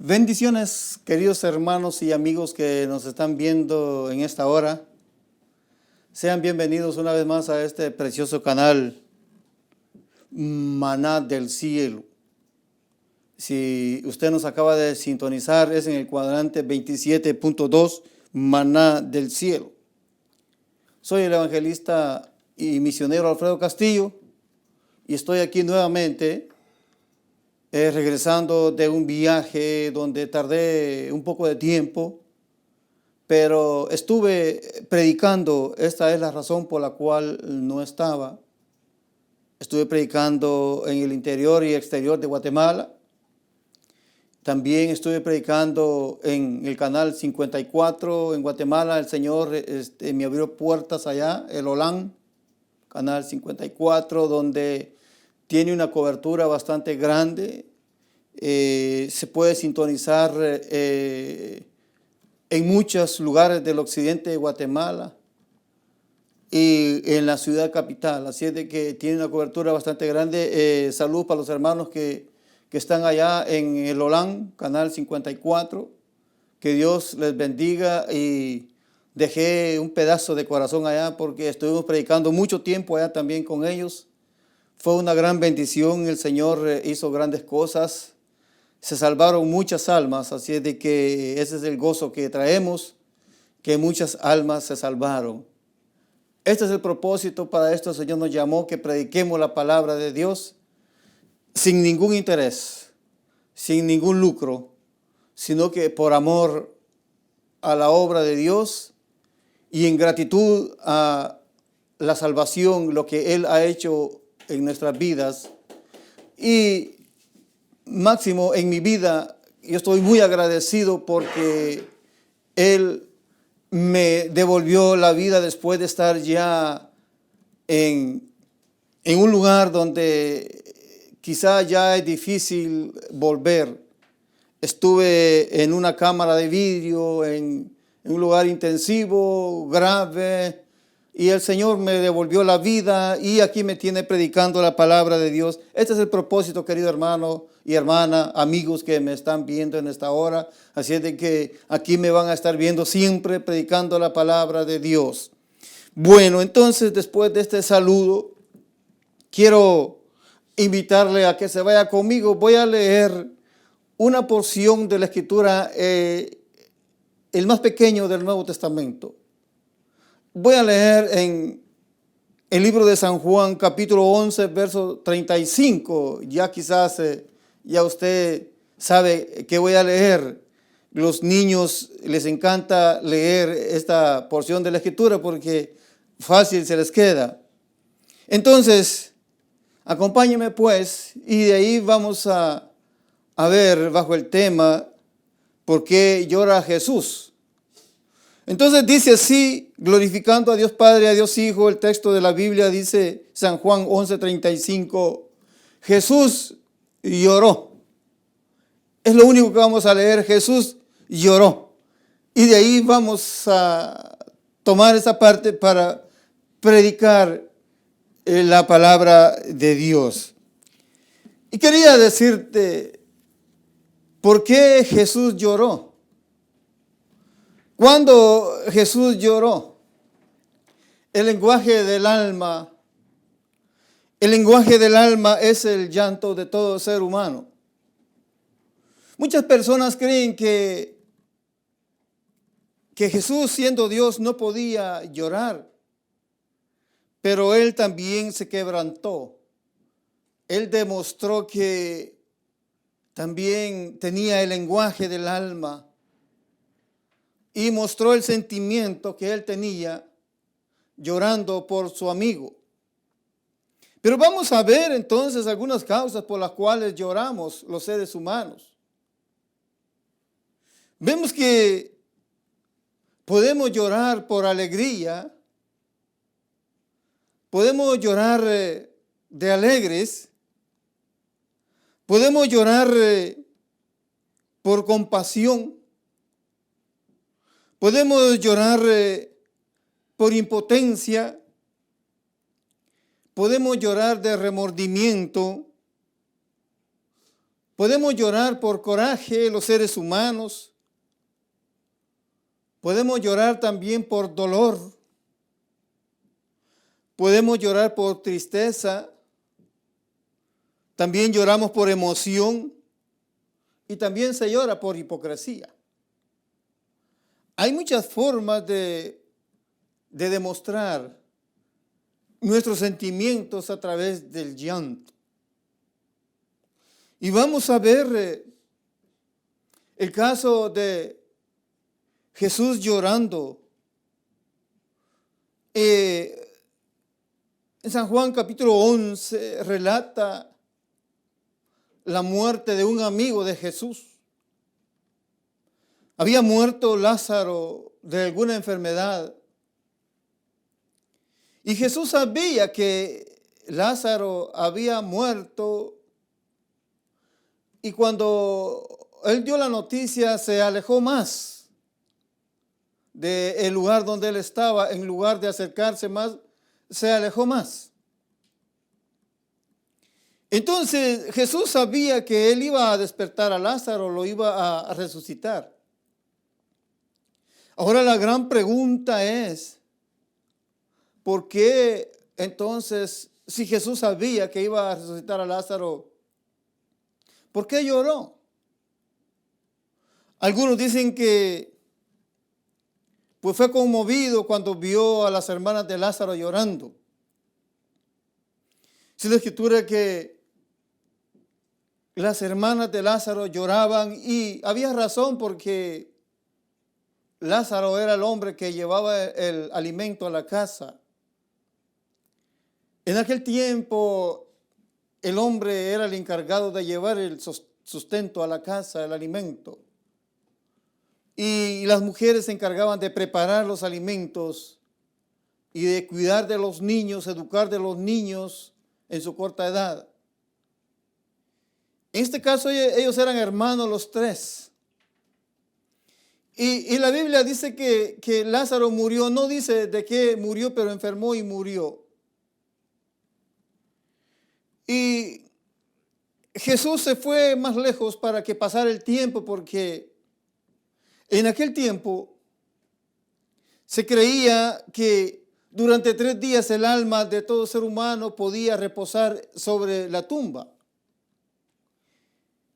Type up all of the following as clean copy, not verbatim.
Bendiciones, queridos hermanos y amigos que nos están viendo en esta hora. Sean bienvenidos una vez más a este precioso canal, Maná del Cielo. Si usted nos acaba de sintonizar, es en el cuadrante 27.2, Maná del Cielo. Soy el evangelista y misionero Alfredo Castillo y estoy aquí nuevamente regresando de un viaje donde tardé un poco de tiempo, pero estuve predicando. Esta es la razón por la cual no estaba. Estuve predicando en el interior y exterior de Guatemala. También estuve predicando en el canal 54 en Guatemala. El Señor me abrió puertas allá, el Olán, canal 54, donde tiene una cobertura bastante grande. Se puede sintonizar en muchos lugares del occidente de Guatemala y en la ciudad capital. Así es de que tiene una cobertura bastante grande. Salud para los hermanos que están allá en el Olán, canal 54. Que Dios les bendiga, y dejé un pedazo de corazón allá porque estuvimos predicando mucho tiempo allá también con ellos. Fue una gran bendición. El Señor hizo grandes cosas. Se salvaron muchas almas, así es de que ese es el gozo que traemos, que muchas almas se salvaron. Este es el propósito. Para esto el Señor nos llamó, que prediquemos la palabra de Dios sin ningún interés, sin ningún lucro, sino que por amor a la obra de Dios y en gratitud a la salvación, lo que Él ha hecho en nuestras vidas. Y máximo en mi vida, yo estoy muy agradecido porque Él me devolvió la vida después de estar ya en un lugar donde quizá ya es difícil volver. Estuve en una cámara de vidrio, en un lugar intensivo, grave, y el Señor me devolvió la vida y aquí me tiene predicando la palabra de Dios. Este es el propósito, querido hermano y hermana, amigos que me están viendo en esta hora. Así es de que aquí me van a estar viendo siempre predicando la palabra de Dios. Bueno, entonces después de este saludo, quiero invitarle a que se vaya conmigo. Voy a leer una porción de la Escritura, el más pequeño del Nuevo Testamento. Voy a leer en el libro de San Juan, capítulo 11, verso 35. Ya quizás ya usted sabe que voy a leer. Los niños les encanta leer esta porción de la Escritura porque fácil se les queda. Entonces, acompáñeme pues, y de ahí vamos a ver bajo el tema ¿por qué llora Jesús? Entonces dice así, glorificando a Dios Padre, a Dios Hijo. El texto de la Biblia dice, San Juan 11:35, Jesús lloró. Es lo único que vamos a leer. Jesús lloró. Y de ahí vamos a tomar esa parte para predicar la palabra de Dios. Y quería decirte, ¿por qué Jesús lloró? Cuando Jesús lloró, el lenguaje del alma es el llanto de todo ser humano. Muchas personas creen que Jesús, siendo Dios, no podía llorar, pero Él también se quebrantó. Él demostró que también tenía el lenguaje del alma y mostró el sentimiento que Él tenía llorando por su amigo. Pero vamos a ver entonces algunas causas por las cuales lloramos los seres humanos. Vemos que podemos llorar por alegría, podemos llorar de alegres, podemos llorar por compasión, podemos llorar por impotencia, podemos llorar de remordimiento, Podemos llorar por coraje, los seres humanos. Podemos llorar también por dolor. Podemos llorar por tristeza. También lloramos por emoción. Y también se llora por hipocresía. Hay muchas formas de demostrar nuestros sentimientos a través del llanto. Y vamos a ver el caso de Jesús llorando. En San Juan capítulo 11 relata la muerte de un amigo de Jesús. Había muerto Lázaro de alguna enfermedad. Y Jesús sabía que Lázaro había muerto. Y cuando él dio la noticia, se alejó más del lugar donde él estaba. En lugar de acercarse más, se alejó más. Entonces Jesús sabía que él iba a despertar a Lázaro, lo iba a resucitar. Ahora la gran pregunta es, ¿por qué entonces, si Jesús sabía que iba a resucitar a Lázaro, por qué lloró? Algunos dicen que pues fue conmovido cuando vio a las hermanas de Lázaro llorando. Dice la Escritura que las hermanas de Lázaro lloraban y había razón porque Lázaro era el hombre que llevaba el alimento a la casa. En aquel tiempo el hombre era el encargado de llevar el sustento a la casa, el alimento. Y las mujeres se encargaban de preparar los alimentos y de cuidar de los niños, educar de los niños en su corta edad. En este caso ellos eran hermanos los tres. Y la Biblia dice que Lázaro murió, no dice de qué murió, pero enfermó y murió. Y Jesús se fue más lejos para que pasara el tiempo, porque en aquel tiempo se creía que durante 3 días el alma de todo ser humano podía reposar sobre la tumba.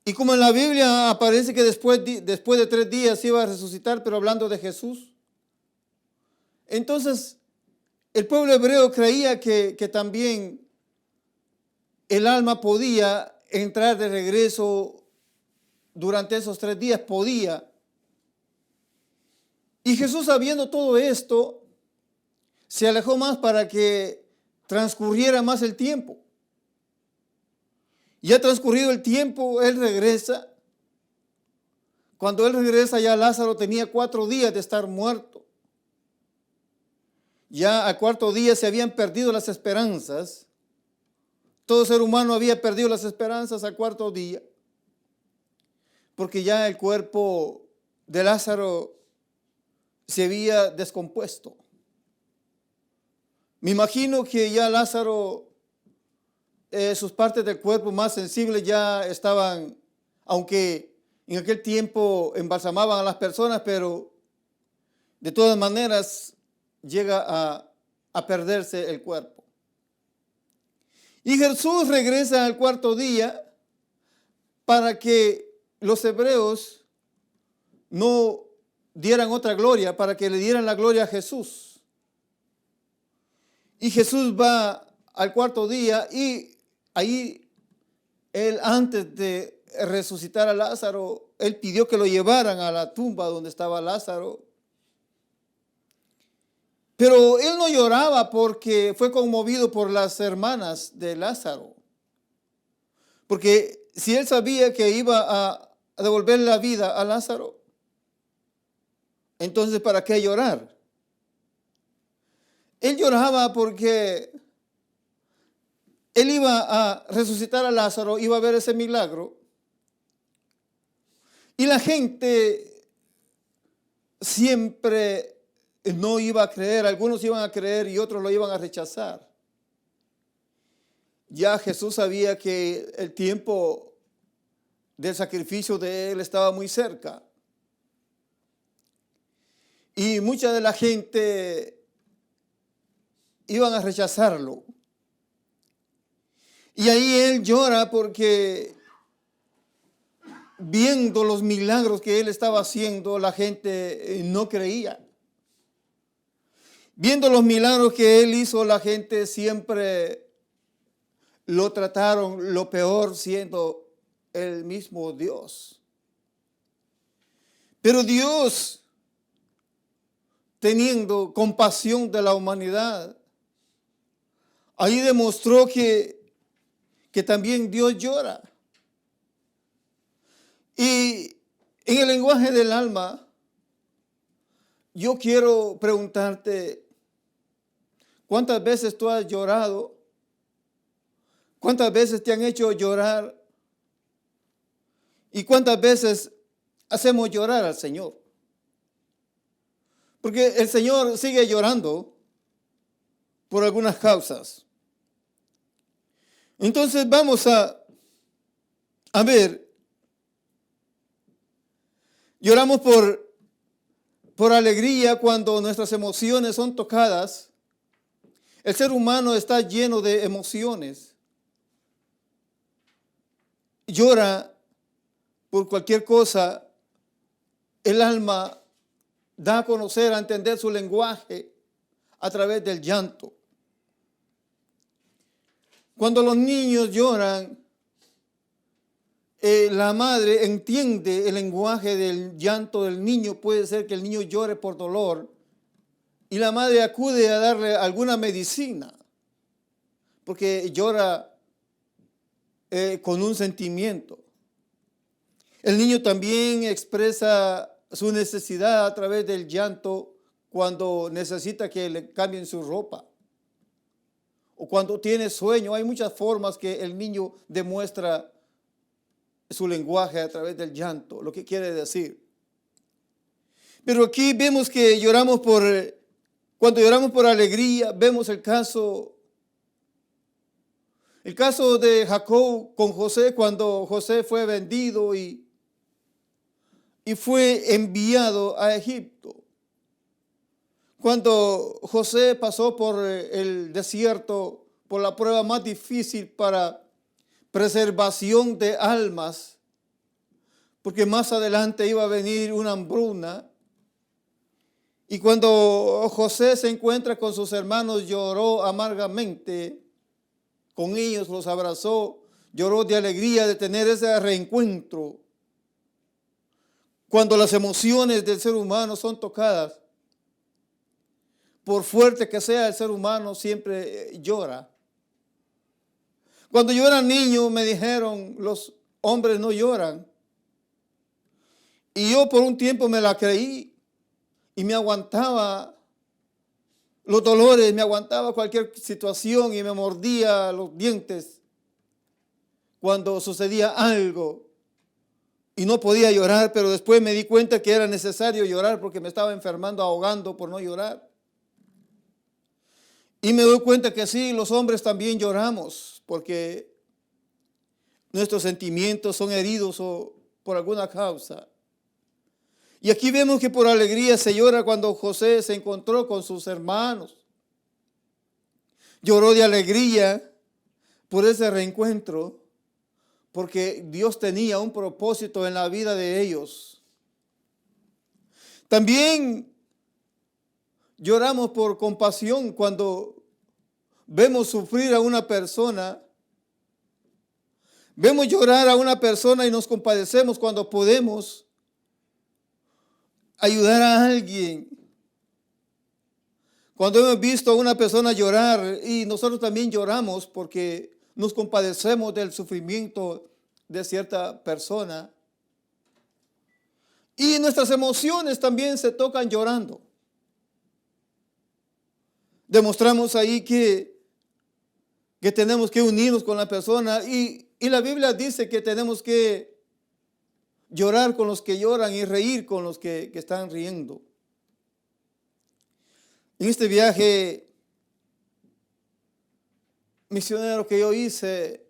Y como en la Biblia aparece que después de 3 días iba a resucitar, pero hablando de Jesús, entonces el pueblo hebreo creía que también el alma podía entrar de regreso durante esos 3 días, podía. Y Jesús, sabiendo todo esto, se alejó más para que transcurriera más el tiempo. Ya transcurrido el tiempo, él regresa. Cuando él regresa, ya Lázaro tenía 4 días de estar muerto. Ya al 4.º día se habían perdido las esperanzas. Todo ser humano había perdido las esperanzas al 4.º día, porque ya el cuerpo de Lázaro se había descompuesto. Me imagino que ya Lázaro, sus partes del cuerpo más sensibles ya estaban, aunque en aquel tiempo embalsamaban a las personas, pero de todas maneras llega a perderse el cuerpo. Y Jesús regresa al 4.º día para que los hebreos no dieran otra gloria, para que le dieran la gloria a Jesús. Y Jesús va al 4.º día y ahí él, antes de resucitar a Lázaro, él pidió que lo llevaran a la tumba donde estaba Lázaro. Pero él no lloraba porque fue conmovido por las hermanas de Lázaro. Porque si él sabía que iba a devolver la vida a Lázaro, entonces ¿para qué llorar? Él lloraba porque él iba a resucitar a Lázaro, iba a ver ese milagro. Y la gente siempre no iba a creer, algunos iban a creer y otros lo iban a rechazar. Ya Jesús sabía que el tiempo del sacrificio de él estaba muy cerca. Y mucha de la gente iban a rechazarlo. Y ahí él llora porque viendo los milagros que él estaba haciendo, la gente no creía. Viendo los milagros que él hizo, la gente siempre lo trataron lo peor, siendo el mismo Dios. Pero Dios, teniendo compasión de la humanidad, ahí demostró que también Dios llora. Y en el lenguaje del alma, yo quiero preguntarte, ¿cuántas veces tú has llorado? ¿Cuántas veces te han hecho llorar? ¿Y cuántas veces hacemos llorar al Señor? Porque el Señor sigue llorando por algunas causas. Entonces vamos a ver. Lloramos por alegría cuando nuestras emociones son tocadas. El ser humano está lleno de emociones. Llora por cualquier cosa. El alma da a conocer, a entender su lenguaje a través del llanto. Cuando los niños lloran, la madre entiende el lenguaje del llanto del niño. Puede ser que el niño llore por dolor y la madre acude a darle alguna medicina porque llora con un sentimiento. El niño también expresa su necesidad a través del llanto cuando necesita que le cambien su ropa o cuando tiene sueño. Hay muchas formas que el niño demuestra su lenguaje a través del llanto, lo que quiere decir. Pero aquí vemos que cuando lloramos por alegría, vemos el caso de Jacob con José, cuando José fue vendido y fue enviado a Egipto. Cuando José pasó por el desierto, por la prueba más difícil para preservación de almas, porque más adelante iba a venir una hambruna. Y cuando José se encuentra con sus hermanos, lloró amargamente con ellos, los abrazó, lloró de alegría de tener ese reencuentro. Cuando las emociones del ser humano son tocadas, por fuerte que sea el ser humano, siempre llora. Cuando yo era niño me dijeron, los hombres no lloran. Y yo por un tiempo me la creí y me aguantaba los dolores, me aguantaba cualquier situación y me mordía los dientes cuando sucedía algo y no podía llorar, pero después me di cuenta que era necesario llorar porque me estaba enfermando, ahogando por no llorar. Y me doy cuenta que sí, los hombres también lloramos porque nuestros sentimientos son heridos o por alguna causa. Y aquí vemos que por alegría se llora cuando José se encontró con sus hermanos. Lloró de alegría por ese reencuentro, porque Dios tenía un propósito en la vida de ellos. También lloramos por compasión cuando vemos sufrir a una persona. Vemos llorar a una persona y nos compadecemos cuando podemos ayudar a alguien. Cuando hemos visto a una persona llorar y nosotros también lloramos porque nos compadecemos del sufrimiento de cierta persona. Y nuestras emociones también se tocan llorando. Demostramos ahí que tenemos que unirnos con la persona y la Biblia dice que tenemos que llorar con los que lloran y reír con los que están riendo. En este viaje misionero que yo hice,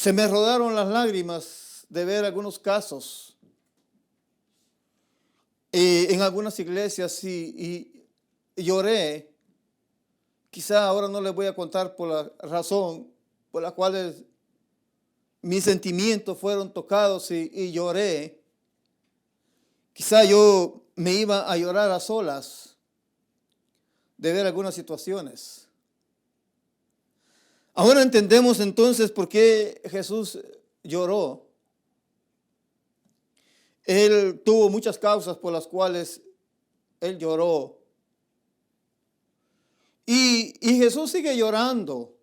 Se me rodaron las lágrimas de ver algunos casos en algunas iglesias y lloré. Quizá ahora no les voy a contar por la razón por la cual mis sentimientos fueron tocados y lloré. Quizá yo me iba a llorar a solas de ver algunas situaciones. Ahora entendemos entonces por qué Jesús lloró. Él tuvo muchas causas por las cuales él lloró. Y Jesús sigue llorando.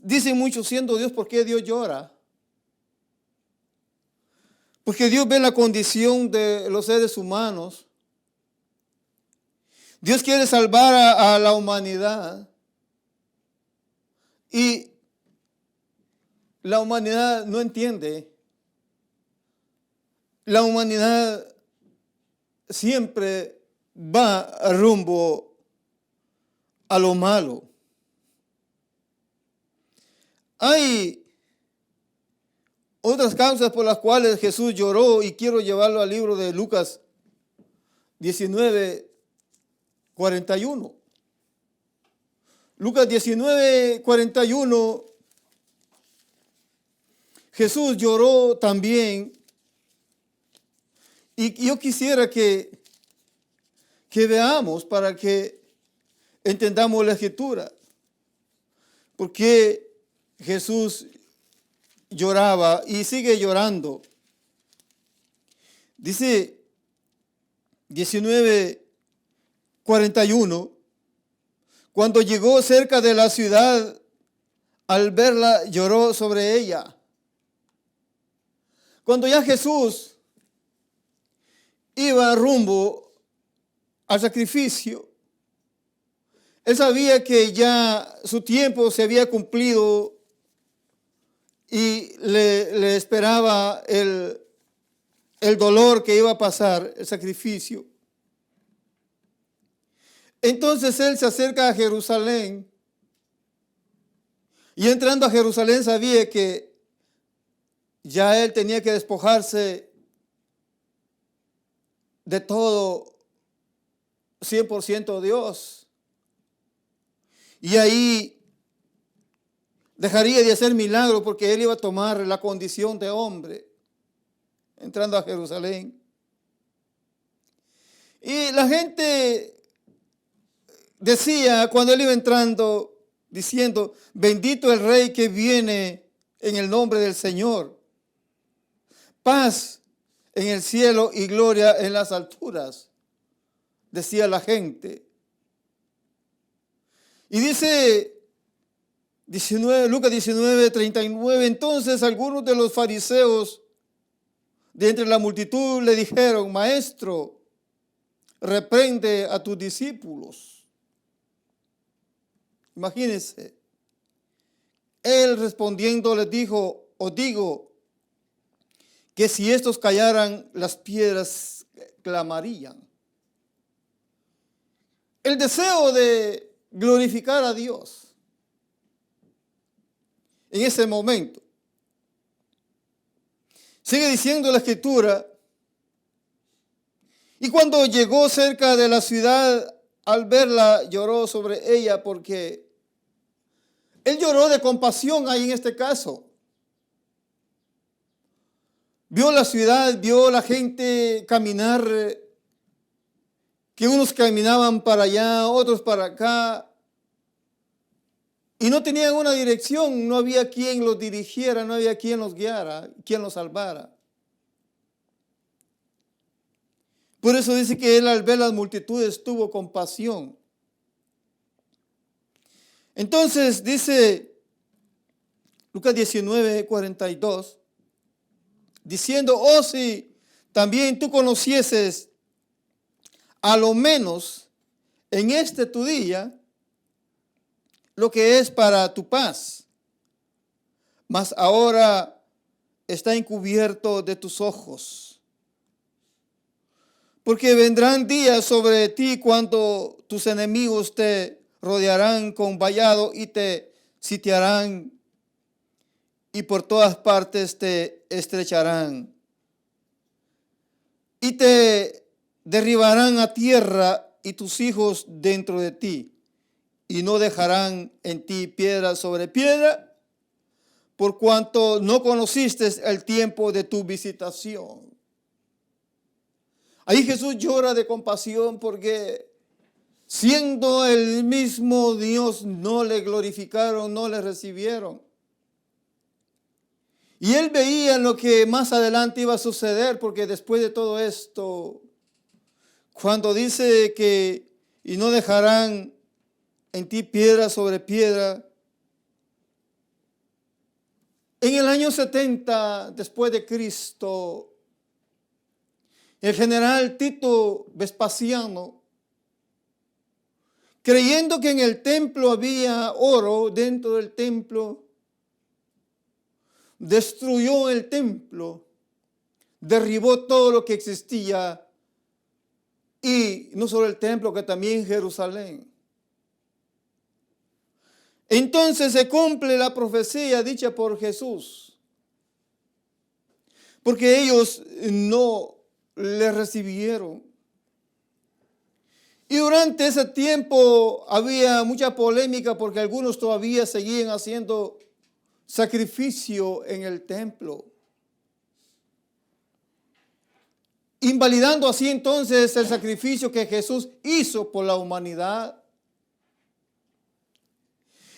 Dicen muchos, siendo Dios, ¿por qué Dios llora? Porque Dios ve la condición de los seres humanos. Dios quiere salvar a la humanidad. Y la humanidad no entiende. La humanidad siempre va rumbo a lo malo. Hay otras causas por las cuales Jesús lloró y quiero llevarlo al libro de Lucas 19, 41. Lucas 19, 41. Jesús lloró también. Y yo quisiera que veamos para que entendamos la Escritura. Porque Jesús lloraba y sigue llorando. Dice 19:41, cuando llegó cerca de la ciudad, al verla lloró sobre ella. Cuando ya Jesús iba rumbo al sacrificio, él sabía que ya su tiempo se había cumplido y le esperaba el dolor que iba a pasar, el sacrificio. Entonces él se acerca a Jerusalén y entrando a Jerusalén sabía que ya él tenía que despojarse de todo 100% Dios. Y ahí dejaría de hacer milagros porque él iba a tomar la condición de hombre entrando a Jerusalén. Y la gente decía cuando él iba entrando, diciendo, bendito el Rey que viene en el nombre del Señor. Paz en el cielo y gloria en las alturas, decía la gente. Y dice Lucas 19, 39, entonces algunos de los fariseos de entre la multitud le dijeron, Maestro, reprende a tus discípulos. Imagínense. Él respondiendo les dijo, os digo, que si estos callaran, las piedras clamarían. El deseo de glorificar a Dios en ese momento. Sigue diciendo la Escritura, y cuando llegó cerca de la ciudad, al verla lloró sobre ella, porque él lloró de compasión ahí en este caso. Vio la ciudad, vio la gente caminar, que unos caminaban para allá, otros para acá, y no tenían una dirección, no había quien los dirigiera, no había quien los guiara, quien los salvara. Por eso dice que él al ver las multitudes tuvo compasión. Entonces dice Lucas 19, 42, diciendo, oh si también tú conocieses a lo menos en este tu día lo que es para tu paz, mas ahora está encubierto de tus ojos. Porque vendrán días sobre ti cuando tus enemigos te rodearán con vallado y te sitiarán y por todas partes te estrecharán y te derribarán a tierra y tus hijos dentro de ti, y no dejarán en ti piedra sobre piedra, por cuanto no conociste el tiempo de tu visitación. Ahí Jesús llora de compasión porque siendo el mismo Dios no le glorificaron, no le recibieron. Y él veía lo que más adelante iba a suceder, porque después de todo esto, cuando dice que y no dejarán en ti piedra sobre piedra, en el año 70 después de Cristo, el general Tito Vespasiano, creyendo que en el templo había oro dentro del templo, destruyó el templo, derribó todo lo que existía, y no solo el templo, que también Jerusalén. Entonces se cumple la profecía dicha por Jesús, porque ellos no le recibieron. Y durante ese tiempo había mucha polémica porque algunos todavía seguían haciendo sacrificio en el templo, invalidando así entonces el sacrificio que Jesús hizo por la humanidad.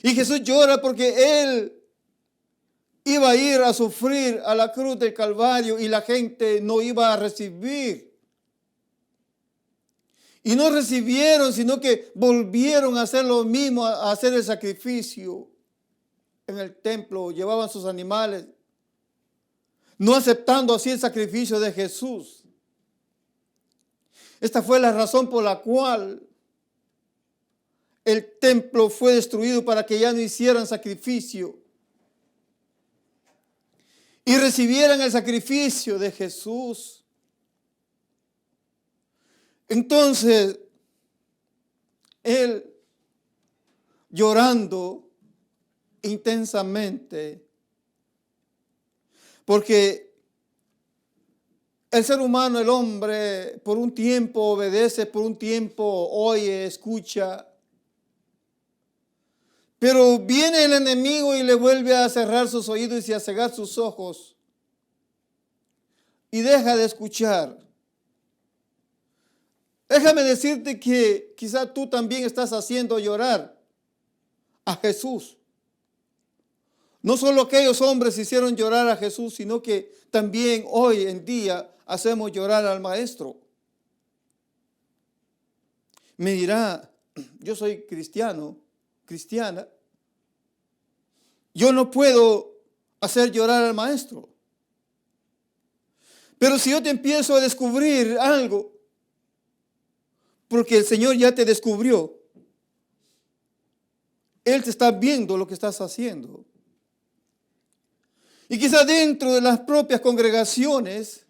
Y Jesús llora porque Él iba a ir a sufrir a la cruz del Calvario y la gente no iba a recibir. Y no recibieron, sino que volvieron a hacer lo mismo, a hacer el sacrificio en el templo. Llevaban sus animales, no aceptando así el sacrificio de Jesús. Esta fue la razón por la cual el templo fue destruido, para que ya no hicieran sacrificio y recibieran el sacrificio de Jesús. Entonces, él, llorando intensamente, porque el ser humano, el hombre, por un tiempo obedece, por un tiempo oye, escucha, pero viene el enemigo y le vuelve a cerrar sus oídos y a cegar sus ojos y deja de escuchar. Déjame decirte que quizá tú también estás haciendo llorar a Jesús. No solo aquellos hombres hicieron llorar a Jesús, sino que también hoy en día hacemos llorar al Maestro. Me dirá, yo soy cristiano, cristiana, yo no puedo hacer llorar al Maestro. Pero si yo te empiezo a descubrir algo, porque el Señor ya te descubrió, Él te está viendo lo que estás haciendo. Y quizá dentro de las propias congregaciones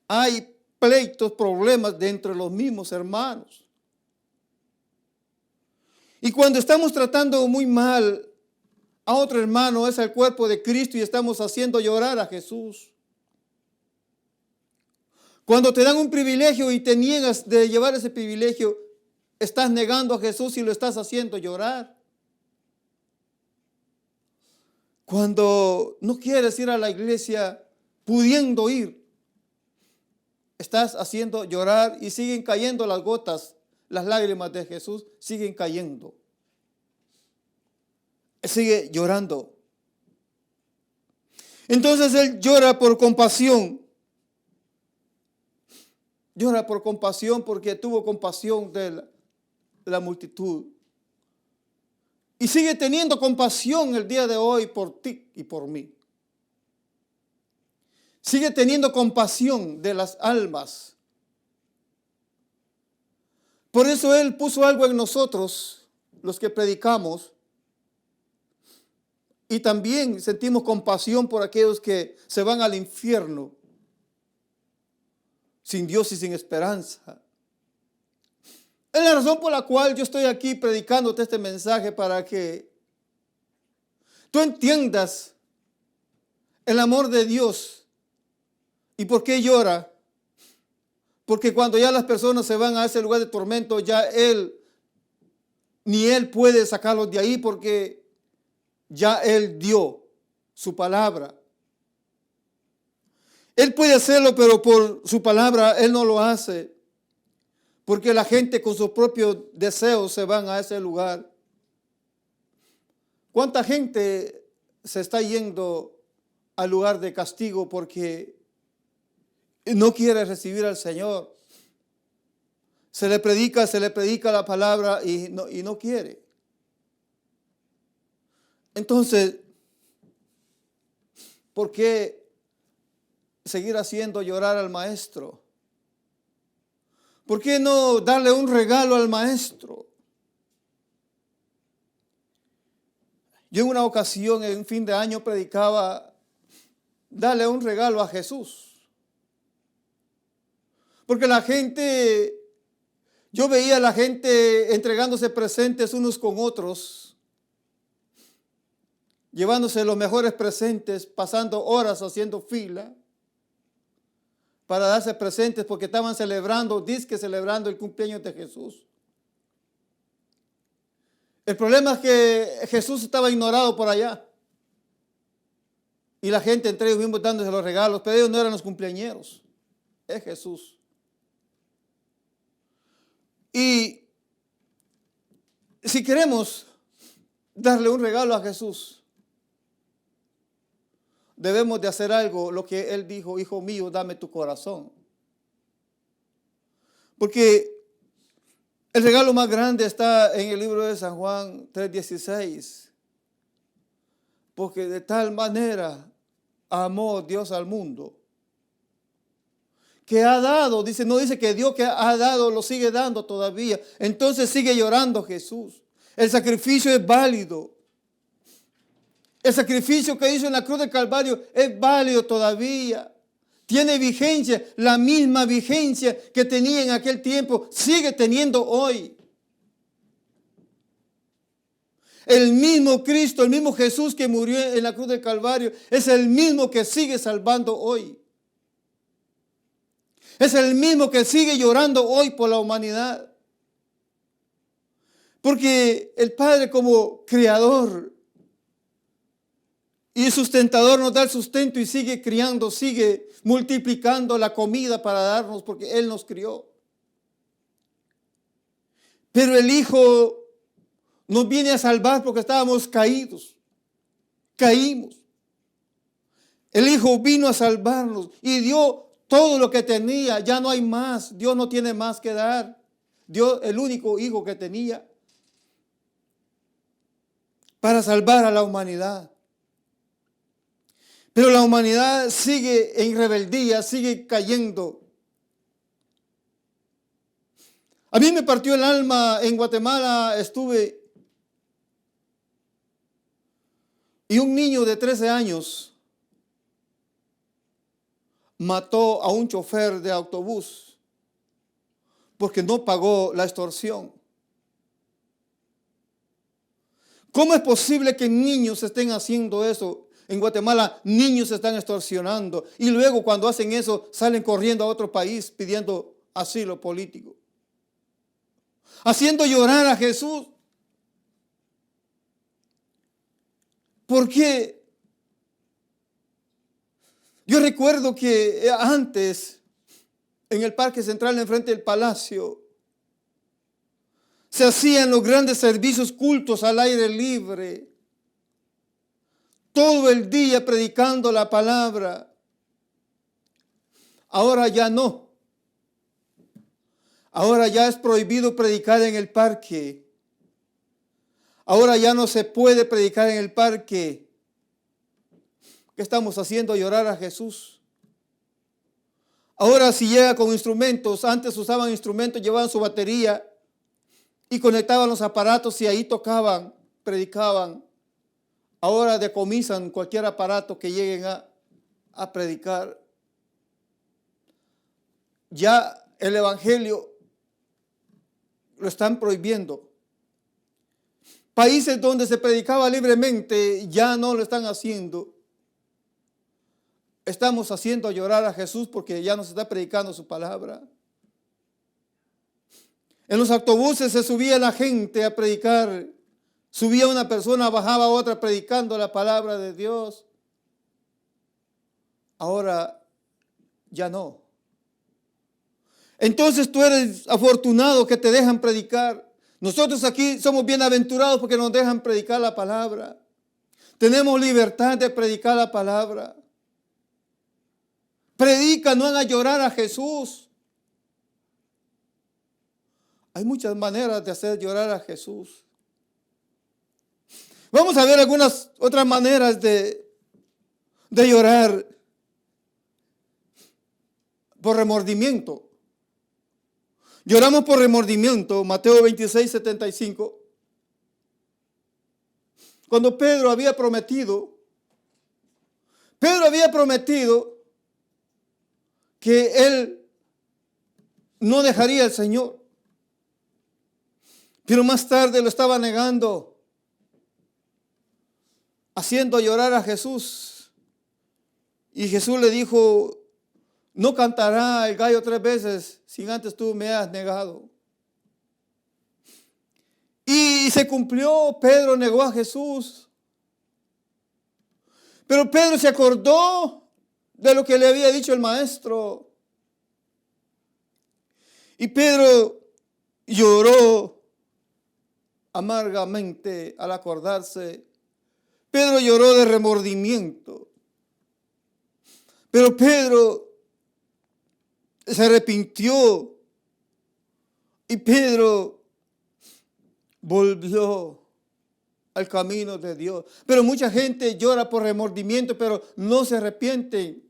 hay pleitos, problemas dentro de los mismos hermanos. Y cuando estamos tratando muy mal a otro hermano, es el cuerpo de Cristo, y estamos haciendo llorar a Jesús. Cuando te dan un privilegio y te niegas de llevar ese privilegio, estás negando a Jesús y lo estás haciendo llorar. Cuando no quieres ir a la iglesia pudiendo ir, estás haciendo llorar, y siguen cayendo las gotas, las lágrimas de Jesús siguen cayendo. Él sigue llorando. Entonces Él llora por compasión. Llora por compasión porque tuvo compasión de la multitud. Y sigue teniendo compasión el día de hoy por ti y por mí. Sigue teniendo compasión de las almas. Por eso Él puso algo en nosotros, los que predicamos, y también sentimos compasión por aquellos que se van al infierno sin Dios y sin esperanza. Es la razón por la cual yo estoy aquí predicándote este mensaje, para que tú entiendas el amor de Dios. ¿Y por qué llora? Porque cuando ya las personas se van a ese lugar de tormento, ya ni Él puede sacarlos de ahí, porque ya Él dio su palabra. Él puede hacerlo, pero por su palabra Él no lo hace. Porque la gente con sus propios deseos se van a ese lugar. ¿Cuánta gente se está yendo al lugar de castigo porque no quiere recibir al Señor? Se le predica la palabra y no quiere. Entonces, ¿por qué seguir haciendo llorar al maestro? ¿Por qué no darle un regalo al maestro? Yo en una ocasión, en un fin de año, predicaba, dale un regalo a Jesús. Porque la gente, yo veía a la gente entregándose presentes unos con otros, llevándose los mejores presentes, pasando horas haciendo fila para darse presentes porque estaban celebrando el cumpleaños de Jesús. El problema es que Jesús estaba ignorado por allá. Y la gente entre ellos mismos dándose los regalos, pero ellos no eran los cumpleañeros. Es Jesús. Y si queremos darle un regalo a Jesús, debemos de hacer algo, lo que Él dijo: hijo mío, dame tu corazón. Porque el regalo más grande está en el libro de San Juan 3:16. Porque de tal manera amó Dios al mundo, que ha dado, dice, no dice que Dios que ha dado lo sigue dando todavía. Entonces sigue llorando Jesús. El sacrificio es válido. El sacrificio que hizo en la cruz del Calvario es válido todavía. Tiene vigencia, la misma vigencia que tenía en aquel tiempo, sigue teniendo hoy. El mismo Cristo, el mismo Jesús que murió en la cruz del Calvario, es el mismo que sigue salvando hoy. Es el mismo que sigue llorando hoy por la humanidad. Porque el Padre, como creador y sustentador, nos da el sustento y sigue criando, sigue multiplicando la comida para darnos, porque Él nos crió. Pero el Hijo nos viene a salvar porque estábamos caídos. Caímos. El Hijo vino a salvarnos y dio todo lo que tenía. Ya no hay más. Dios no tiene más que dar. Dios, el único Hijo que tenía para salvar a la humanidad. Pero la humanidad sigue en rebeldía, sigue cayendo. A mí me partió el alma. En Guatemala estuve y un niño de 13 años mató a un chofer de autobús porque no pagó la extorsión. ¿Cómo es posible que niños estén haciendo eso? En Guatemala niños se están extorsionando y luego cuando hacen eso salen corriendo a otro país pidiendo asilo político. Haciendo llorar a Jesús. ¿Por qué? Yo recuerdo que antes, en el Parque Central, enfrente del Palacio, se hacían los grandes servicios cultos al aire libre. Todo el día predicando la palabra. Ahora ya no. Ahora ya es prohibido predicar en el parque. Ahora ya no se puede predicar en el parque. ¿Qué estamos haciendo? Llorar a Jesús. Ahora si llega con instrumentos, antes usaban instrumentos, llevaban su batería y conectaban los aparatos y ahí tocaban, predicaban. Ahora decomisan cualquier aparato que lleguen a predicar. Ya el evangelio lo están prohibiendo. países donde se predicaba libremente ya no lo están haciendo. Estamos haciendo llorar a Jesús porque ya nos está predicando su palabra. En los autobuses se subía la gente a predicar. Subía una persona, bajaba otra predicando la palabra de Dios. Ahora ya no. Entonces tú eres afortunado que te dejan predicar. Nosotros aquí somos bienaventurados porque nos dejan predicar la palabra. Tenemos libertad de predicar la palabra. Predica, no haga llorar a Jesús. Hay muchas maneras de hacer llorar a Jesús. Vamos a ver algunas otras maneras de llorar por remordimiento. Lloramos por remordimiento, Mateo 26, 75. Cuando Pedro había prometido que él no dejaría al Señor. Pero más tarde lo estaba negando, haciendo llorar a Jesús. Y Jesús le dijo, no cantará el gallo 3 veces sin antes tú me has negado. Y se cumplió, Pedro negó a Jesús. Pero Pedro se acordó de lo que le había dicho el maestro. Y Pedro lloró amargamente al acordarse. Pedro lloró de remordimiento. Pero Pedro se arrepintió. Y Pedro volvió al camino de Dios. Pero mucha gente llora por remordimiento, pero no se arrepiente.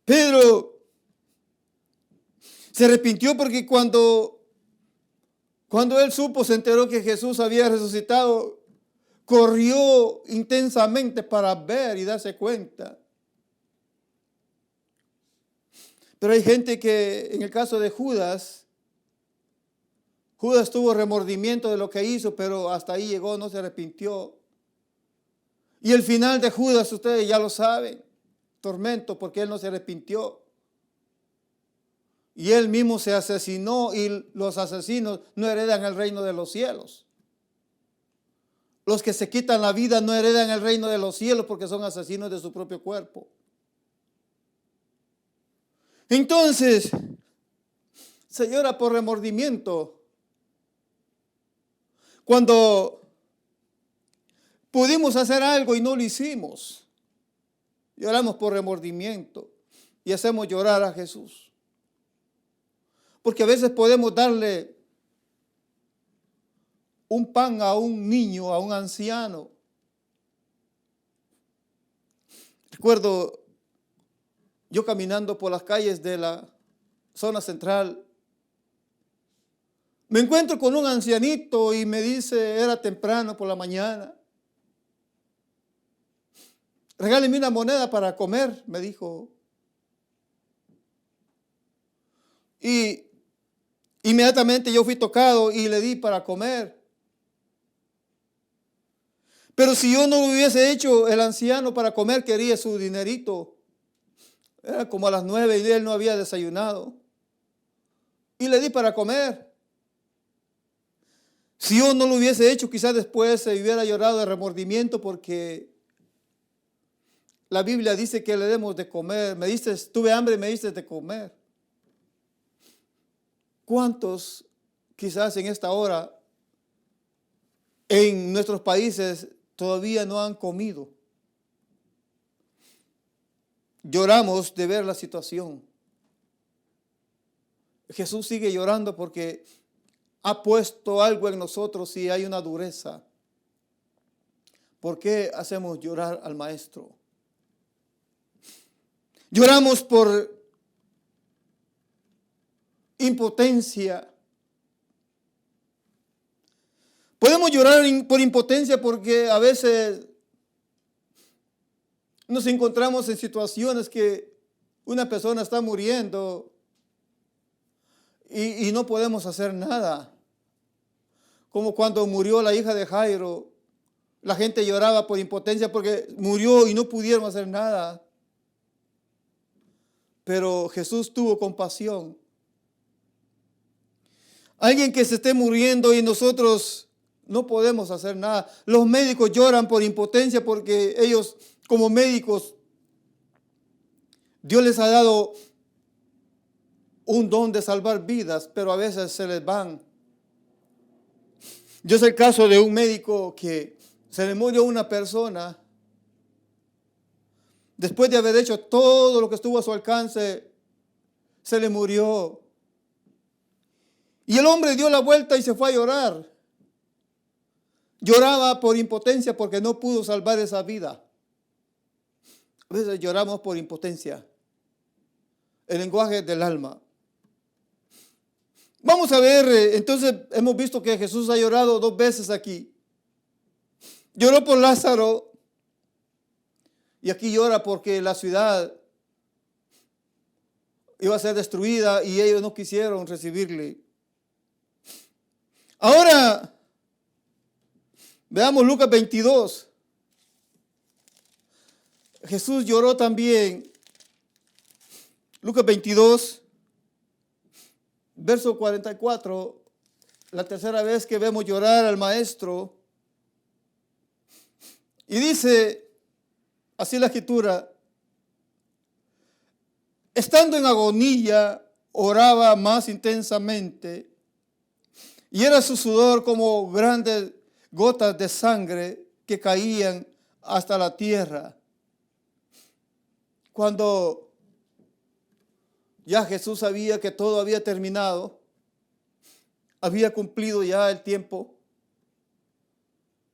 Pedro se arrepintió porque cuando él se enteró que Jesús había resucitado, corrió intensamente para ver y darse cuenta. Pero hay gente que, en el caso de Judas tuvo remordimiento de lo que hizo, pero hasta ahí llegó, no se arrepintió. Y el final de Judas, ustedes ya lo saben, tormento, porque él no se arrepintió. Y él mismo se asesinó, y los asesinos no heredan el reino de los cielos. Los que se quitan la vida no heredan el reino de los cielos porque son asesinos de su propio cuerpo. Entonces, se llora por remordimiento. Cuando pudimos hacer algo y no lo hicimos, lloramos por remordimiento y hacemos llorar a Jesús. Porque a veces podemos darle un pan a un niño, a un anciano. Recuerdo yo caminando por las calles de la zona central, me encuentro con un ancianito y me dice, era temprano por la mañana, regáleme una moneda para comer, me dijo. Y inmediatamente yo fui tocado y le di para comer. Pero si yo no lo hubiese hecho, el anciano para comer quería su dinerito. Era como a las 9 y él no había desayunado. Y le di para comer. Si yo no lo hubiese hecho, quizás después se hubiera llorado de remordimiento porque la Biblia dice que le demos de comer. Me dices, tuve hambre y me diste de comer. ¿Cuántos quizás en esta hora en nuestros países todavía no han comido? Lloramos de ver la situación. Jesús sigue llorando porque ha puesto algo en nosotros y hay una dureza. ¿Por qué hacemos llorar al Maestro? Lloramos por impotencia. Podemos llorar por impotencia porque a veces nos encontramos en situaciones que una persona está muriendo y no podemos hacer nada. como cuando murió la hija de Jairo. La gente lloraba por impotencia porque murió y no pudieron hacer nada. Pero Jesús tuvo compasión. Alguien que se esté muriendo y nosotros no podemos hacer nada. Los médicos lloran por impotencia porque ellos, como médicos, Dios les ha dado un don de salvar vidas, pero a veces se les van. Yo sé el caso de un médico que se le murió una persona después de haber hecho todo lo que estuvo a su alcance, se le murió. Y el hombre dio la vuelta y se fue a llorar. Lloraba por impotencia porque no pudo salvar esa vida. A veces lloramos por impotencia. El lenguaje del alma. Vamos a ver, entonces hemos visto que Jesús ha llorado 2 veces aquí. Lloró por Lázaro y aquí llora porque la ciudad iba a ser destruida y ellos no quisieron recibirle. Ahora, veamos Lucas 22. Jesús lloró también. Lucas 22, verso 44, la tercera vez que vemos llorar al maestro. Y dice, así la escritura, estando en agonía, oraba más intensamente, y era su sudor como grandes gotas de sangre que caían hasta la tierra. Cuando ya Jesús sabía que todo había terminado, había cumplido ya el tiempo,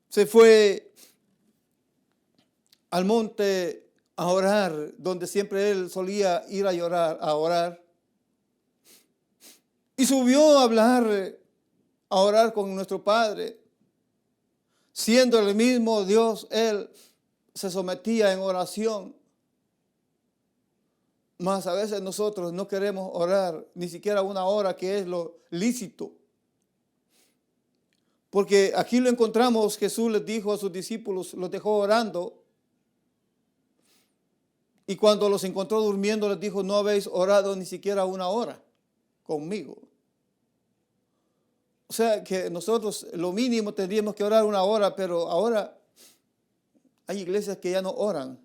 se fue al monte a orar, donde siempre él solía ir a orar. Y subió a hablar, a orar con nuestro Padre. Siendo el mismo Dios, él se sometía en oración. Mas a veces nosotros no queremos orar ni siquiera 1 hora, que es lo lícito. Porque aquí lo encontramos, Jesús les dijo a sus discípulos, los dejó orando. Y cuando los encontró durmiendo, les dijo, no habéis orado ni siquiera 1 hora conmigo. O sea que nosotros lo mínimo tendríamos que orar 1 hora, pero ahora hay iglesias que ya no oran.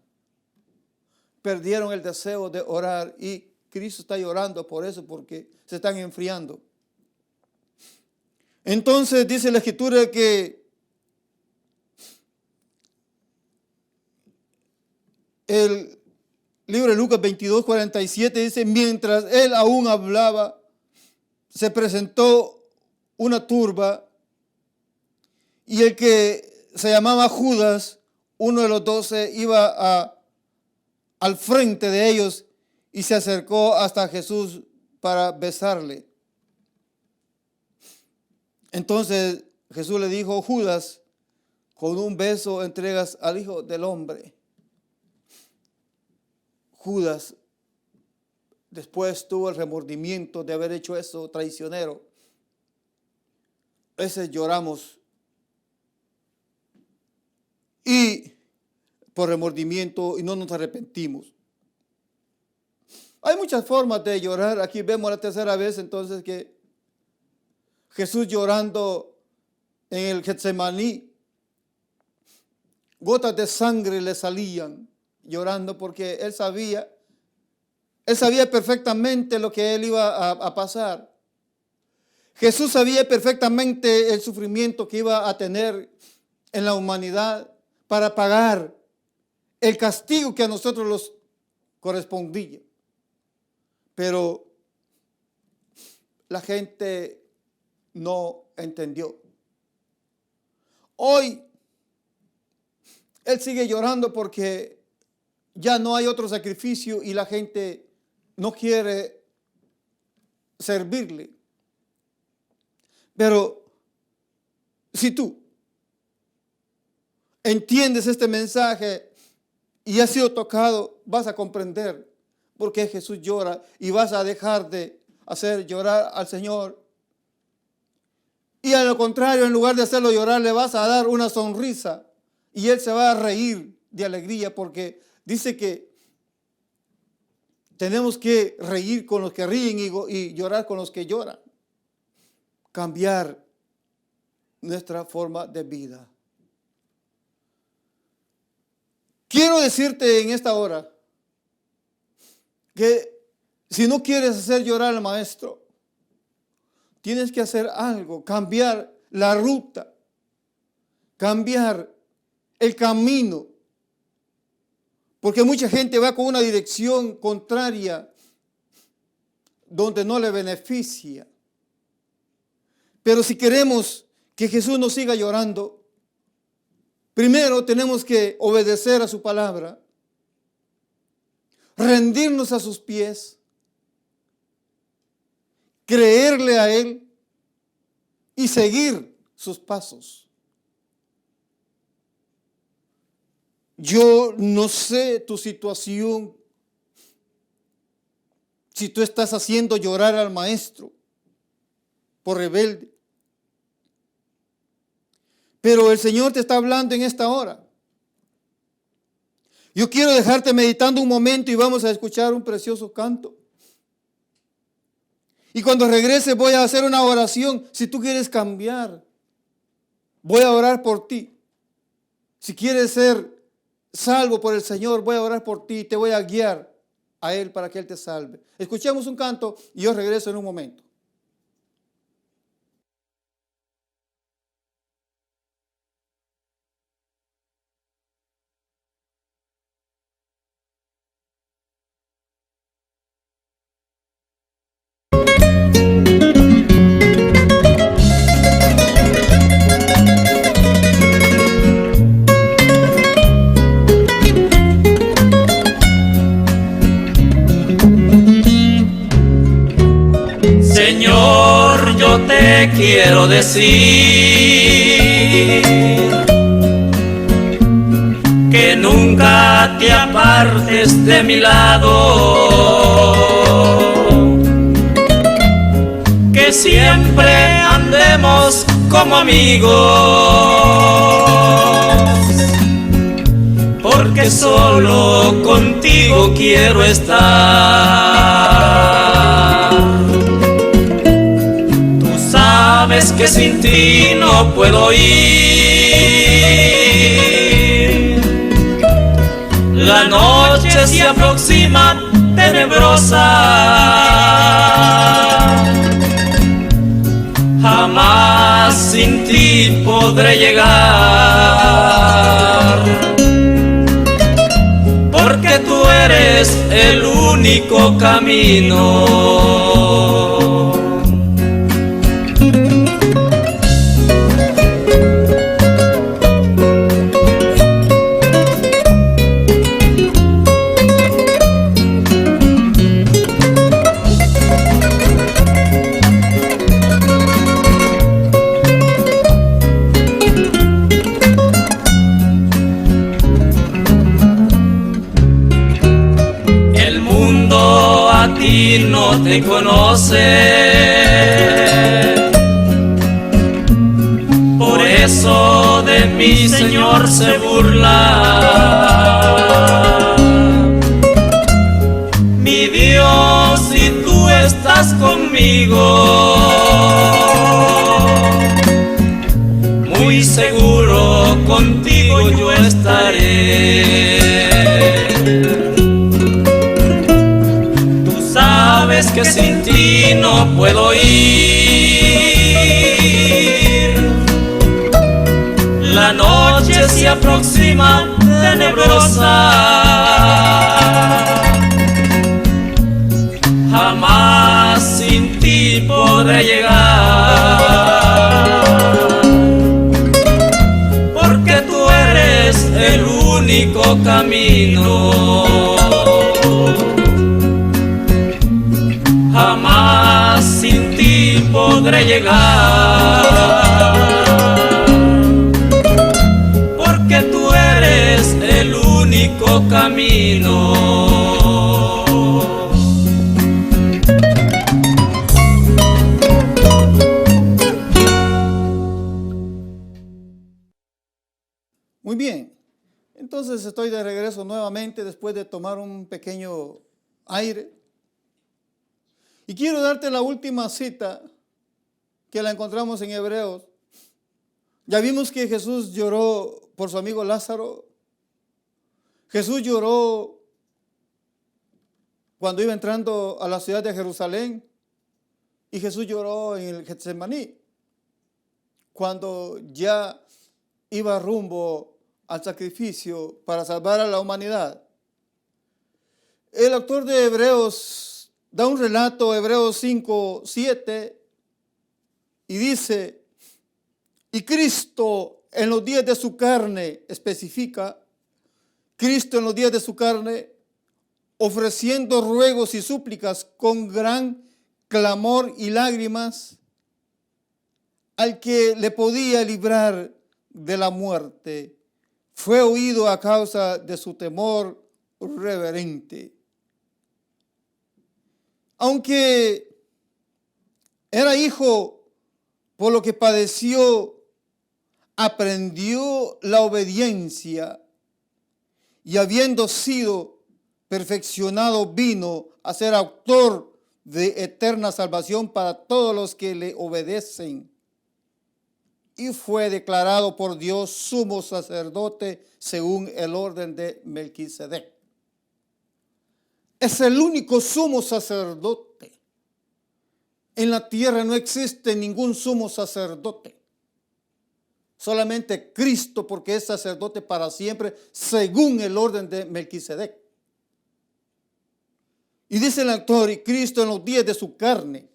Perdieron el deseo de orar y Cristo está llorando por eso, porque se están enfriando. Entonces dice la Escritura que el libro de Lucas 22, 47 dice, mientras él aún hablaba, se presentó una turba y el que se llamaba Judas, uno de los 12, iba al frente de ellos y se acercó hasta Jesús para besarle. Entonces Jesús le dijo, Judas, con un beso entregas al Hijo del Hombre. Judas después tuvo el remordimiento de haber hecho eso traicionero. A veces lloramos y por remordimiento y no nos arrepentimos. Hay muchas formas de llorar. Aquí vemos la tercera vez entonces que Jesús llorando en el Getsemaní, gotas de sangre le salían llorando porque él sabía perfectamente lo que él iba a pasar. Jesús sabía perfectamente el sufrimiento que iba a tener en la humanidad para pagar el castigo que a nosotros nos correspondía. Pero la gente no entendió. Hoy él sigue llorando porque ya no hay otro sacrificio y la gente no quiere servirle. Pero si tú entiendes este mensaje y has sido tocado, vas a comprender por qué Jesús llora y vas a dejar de hacer llorar al Señor. Y a lo contrario, en lugar de hacerlo llorar, le vas a dar una sonrisa y él se va a reír de alegría, porque dice que tenemos que reír con los que ríen y llorar con los que lloran. Cambiar nuestra forma de vida. Quiero decirte en esta hora que si no quieres hacer llorar al maestro, tienes que hacer algo, cambiar la ruta, cambiar el camino, porque mucha gente va con una dirección contraria donde no le beneficia. Pero si queremos que Jesús nos siga llorando, primero tenemos que obedecer a su palabra, rendirnos a sus pies, creerle a Él y seguir sus pasos. Yo no sé tu situación, si tú estás haciendo llorar al maestro por rebelde. Pero el Señor te está hablando en esta hora. Yo quiero dejarte meditando un momento y vamos a escuchar un precioso canto. Y cuando regrese voy a hacer una oración. Si tú quieres cambiar, voy a orar por ti. Si quieres ser salvo por el Señor, voy a orar por ti y te voy a guiar a Él para que Él te salve. Escuchemos un canto y yo regreso en un momento. Señor, yo te quiero decir que nunca te apartes de mi lado, que siempre andemos como amigos, porque solo contigo quiero estar. Sabes que sin ti no puedo ir. La noche se aproxima tenebrosa. Jamás sin ti podré llegar, porque tú eres el único camino. No te conoce, por eso de mi Señor se burla. Mi Dios, si tú estás conmigo, muy seguro contigo yo estaré. Sabes que sin ti no puedo ir. La noche se aproxima tenebrosa. Jamás sin ti podré llegar, porque tú eres el único camino. Jamás sin ti podré llegar, porque tú eres el único camino. Muy bien. Entonces estoy de regreso nuevamente después de tomar un pequeño aire. Y quiero darte la última cita que la encontramos en Hebreos. Ya vimos que Jesús lloró por su amigo Lázaro. Jesús lloró cuando iba entrando a la ciudad de Jerusalén. Y Jesús lloró en el Getsemaní, cuando ya iba rumbo al sacrificio para salvar a la humanidad. El autor de Hebreos da un relato, Hebreos 5:7, y dice, y Cristo en los días de su carne, especifica, Cristo en los días de su carne, ofreciendo ruegos y súplicas con gran clamor y lágrimas, al que le podía librar de la muerte, fue oído a causa de su temor reverente. Aunque era hijo, por lo que padeció, aprendió la obediencia y habiendo sido perfeccionado vino a ser autor de eterna salvación para todos los que le obedecen. Y fue declarado por Dios sumo sacerdote según el orden de Melquisedec. Es el único sumo sacerdote. En la tierra no existe ningún sumo sacerdote. Solamente Cristo, porque es sacerdote para siempre según el orden de Melquisedec. Y dice el autor, y Cristo en los días de su carne,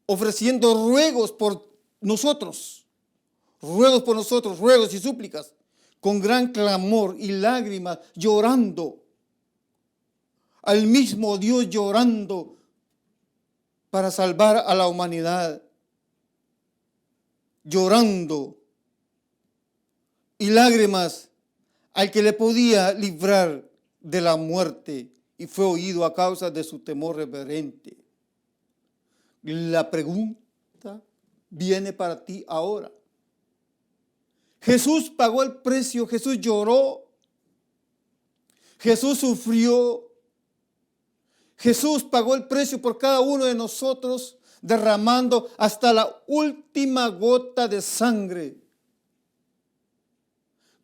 ofreciendo ruegos por nosotros, ruegos y súplicas, con gran clamor y lágrimas, llorando, al mismo Dios llorando para salvar a la humanidad, llorando y lágrimas al que le podía librar de la muerte y fue oído a causa de su temor reverente. La pregunta viene para ti ahora. Jesús pagó el precio, Jesús lloró, Jesús sufrió, Jesús pagó el precio por cada uno de nosotros, derramando hasta la última gota de sangre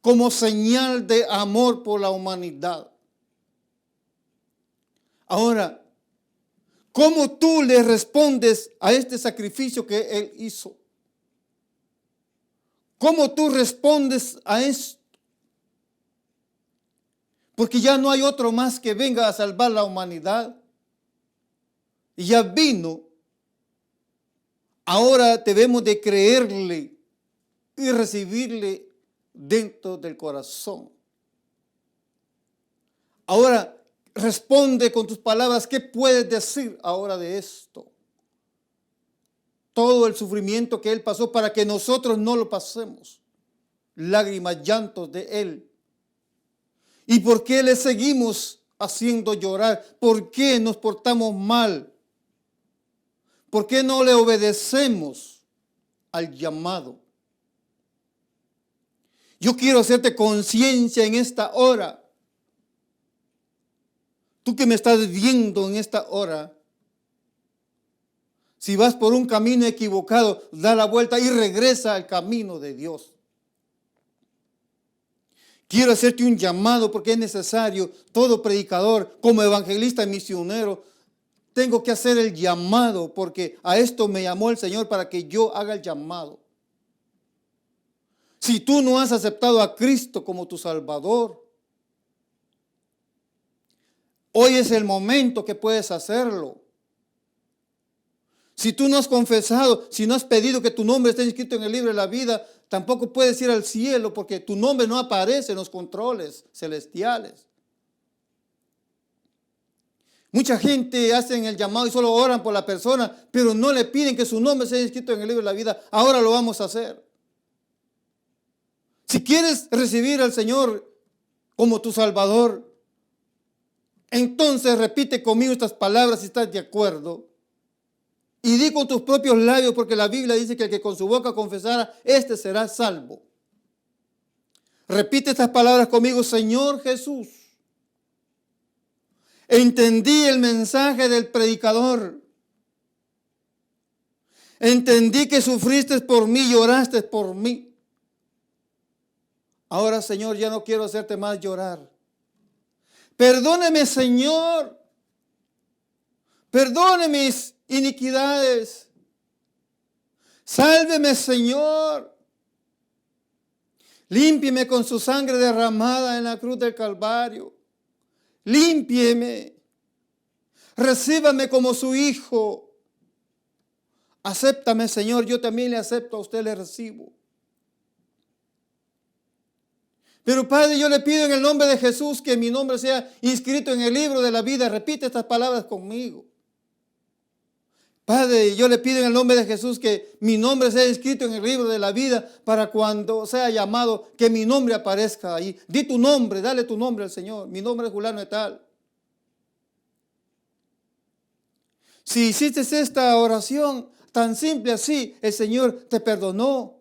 como señal de amor por la humanidad. Ahora, ¿cómo tú le respondes a este sacrificio que Él hizo? ¿Cómo tú respondes a esto? Porque ya no hay otro más que venga a salvar la humanidad. Y ya vino. Ahora debemos de creerle y recibirle dentro del corazón. Ahora, responde con tus palabras, ¿qué puedes decir ahora de esto? Todo el sufrimiento que Él pasó para que nosotros no lo pasemos. Lágrimas, llantos de Él. ¿Y por qué le seguimos haciendo llorar? ¿Por qué nos portamos mal? ¿Por qué no le obedecemos al llamado? Yo quiero hacerte conciencia en esta hora. Tú que me estás viendo en esta hora, si vas por un camino equivocado, da la vuelta y regresa al camino de Dios. Quiero hacerte un llamado porque es necesario, todo predicador, como evangelista y misionero, tengo que hacer el llamado porque a esto me llamó el Señor para que yo haga el llamado. Si tú no has aceptado a Cristo como tu Salvador, hoy es el momento que puedes hacerlo. Si tú no has confesado, si no has pedido que tu nombre esté inscrito en el libro de la vida, tampoco puedes ir al cielo porque tu nombre no aparece en los controles celestiales. Mucha gente hace el llamado y solo oran por la persona, pero no le piden que su nombre sea inscrito en el libro de la vida. Ahora lo vamos a hacer. Si quieres recibir al Señor como tu Salvador, entonces repite conmigo estas palabras si estás de acuerdo. Y di con tus propios labios, porque la Biblia dice que el que con su boca confesara, este será salvo. Repite estas palabras conmigo: Señor Jesús, entendí el mensaje del predicador. Entendí que sufriste por mí, lloraste por mí. Ahora, Señor, ya no quiero hacerte más llorar. Perdóneme, Señor. Perdone mis iniquidades. Sálveme, Señor. Límpieme con su sangre derramada en la cruz del Calvario. Límpieme. Recíbame como su hijo. Acéptame, Señor, yo también le acepto, a usted le recibo. Pero Padre, yo le pido en el nombre de Jesús que mi nombre sea inscrito en el libro de la vida. Repite estas palabras conmigo. Padre, yo le pido en el nombre de Jesús que mi nombre sea inscrito en el libro de la vida para cuando sea llamado, que mi nombre aparezca ahí. Di tu nombre, dale tu nombre al Señor. Mi nombre es Julano de tal. Si hiciste esta oración tan simple así, el Señor te perdonó.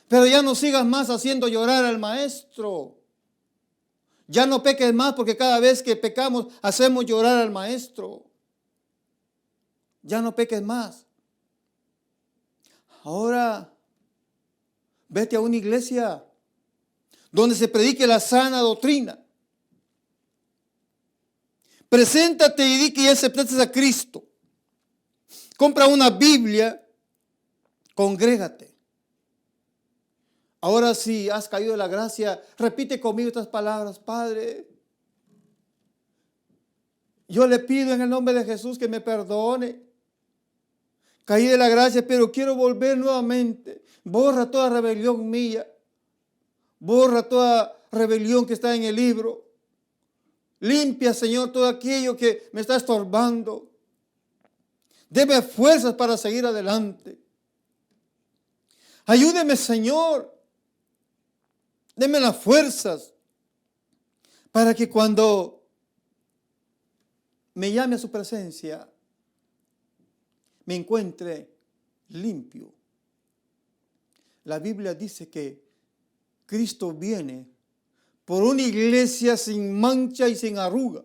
Pero ya no sigas más haciendo llorar al maestro. Ya no peques más, porque cada vez que pecamos hacemos llorar al maestro. Ya no peques más. Ahora vete a una iglesia donde se predique la sana doctrina. Preséntate y di que ya aceptaste a Cristo. Compra una Biblia, congrégate. Ahora si has caído de la gracia, repite conmigo estas palabras: Padre, yo le pido en el nombre de Jesús que me perdone. Caí de la gracia, pero quiero volver nuevamente. Borra toda rebelión mía. Borra toda rebelión que está en el libro. Limpia, Señor, todo aquello que me está estorbando. Deme fuerzas para seguir adelante. Ayúdeme, Señor. Deme las fuerzas para que cuando me llame a su presencia, me encuentre limpio. La Biblia dice que Cristo viene por una iglesia sin mancha y sin arruga.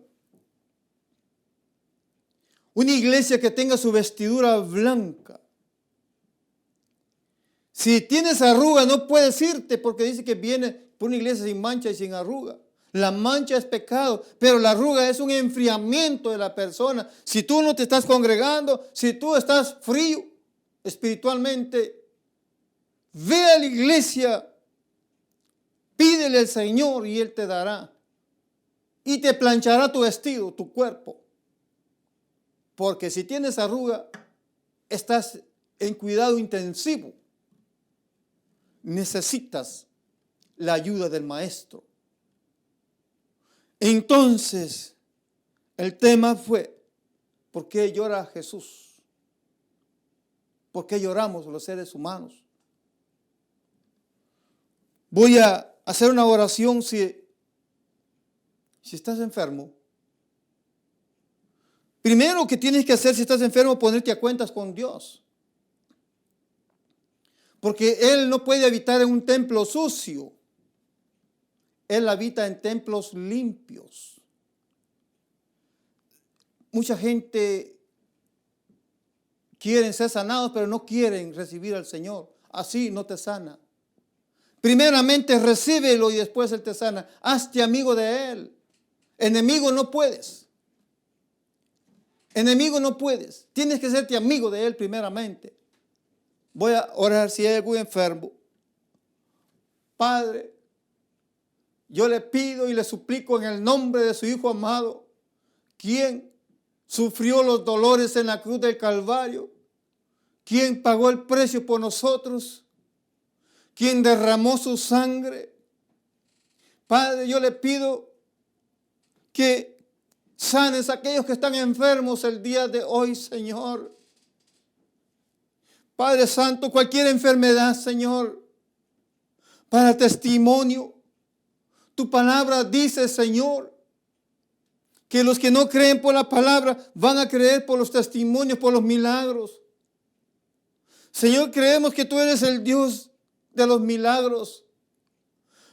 Una iglesia que tenga su vestidura blanca. Si tienes arruga, no puedes irte, porque dice que viene por una iglesia sin mancha y sin arruga. La mancha es pecado, pero la arruga es un enfriamiento de la persona. Si tú no te estás congregando, si tú estás frío espiritualmente, ve a la iglesia, pídele al Señor y Él te dará. Y te planchará tu vestido, tu cuerpo. Porque si tienes arruga, estás en cuidado intensivo. Necesitas la ayuda del maestro. Entonces, el tema fue: ¿por qué llora Jesús? ¿Por qué lloramos los seres humanos? Voy a hacer una oración si estás enfermo. Primero que tienes que hacer si estás enfermo, ponerte a cuentas con Dios. Porque Él no puede habitar en un templo sucio. Él habita en templos limpios. Mucha gente quiere ser sanados, pero no quieren recibir al Señor. Así no te sana. Primeramente recíbelo y después Él te sana. Hazte amigo de Él. Enemigo no puedes. Enemigo no puedes. Tienes que serte amigo de Él primeramente. Voy a orar si hay algún enfermo. Padre, yo le pido y le suplico en el nombre de su Hijo amado, quien sufrió los dolores en la cruz del Calvario, quien pagó el precio por nosotros, quien derramó su sangre. Padre, yo le pido que sanes a aquellos que están enfermos el día de hoy, Señor. Padre Santo, cualquier enfermedad, Señor, para testimonio. Tu palabra dice, Señor, que los que no creen por la palabra van a creer por los testimonios, por los milagros. Señor, creemos que tú eres el Dios de los milagros.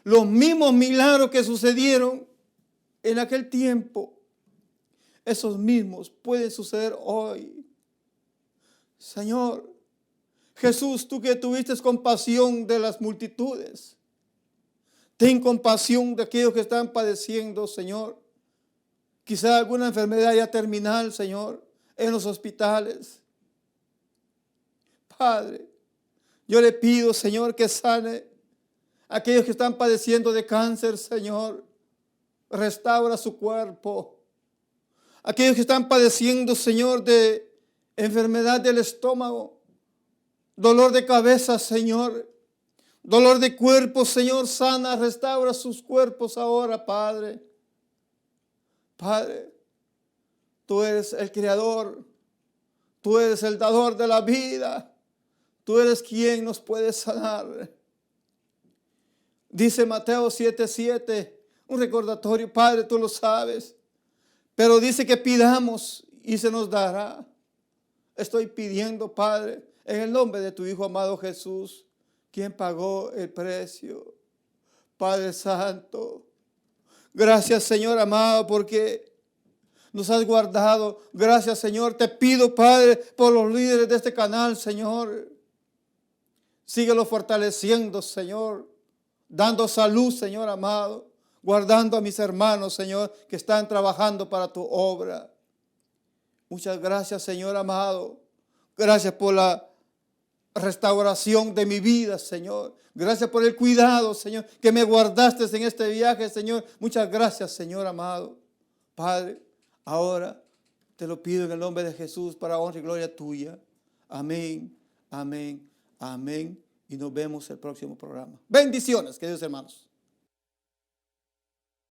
los mismos milagros que sucedieron en aquel tiempo, esos mismos pueden suceder hoy. Señor Jesús, tú que tuviste compasión de las multitudes, ten compasión de aquellos que están padeciendo, Señor. Quizá alguna enfermedad ya terminal, Señor, en los hospitales. Padre, yo le pido, Señor, que sane a aquellos que están padeciendo de cáncer, Señor. Restaura su cuerpo. Aquellos que están padeciendo, Señor, de enfermedad del estómago, dolor de cabeza, Señor, dolor de cuerpo, Señor, sana, restaura sus cuerpos ahora, Padre. Padre, tú eres el creador, tú eres el dador de la vida, tú eres quien nos puede sanar. Dice Mateo 7:7, un recordatorio, Padre, tú lo sabes, pero dice que pidamos y se nos dará. Estoy pidiendo, Padre, en el nombre de tu Hijo amado Jesús, quien pagó el precio. Padre Santo, gracias, Señor amado, porque nos has guardado. Gracias, Señor. Te pido, Padre, por los líderes de este canal, Señor. Síguelo fortaleciendo, Señor. Dando salud, Señor amado. Guardando a mis hermanos, Señor, que están trabajando para tu obra. Muchas gracias, Señor amado. Gracias por la restauración de mi vida, Señor. Gracias por el cuidado, Señor, que me guardaste en este viaje, Señor. Muchas gracias, Señor amado. Padre, ahora te lo pido en el nombre de Jesús para honra y gloria tuya. Amén, amén, amén. Y nos vemos el próximo programa. Bendiciones, queridos hermanos.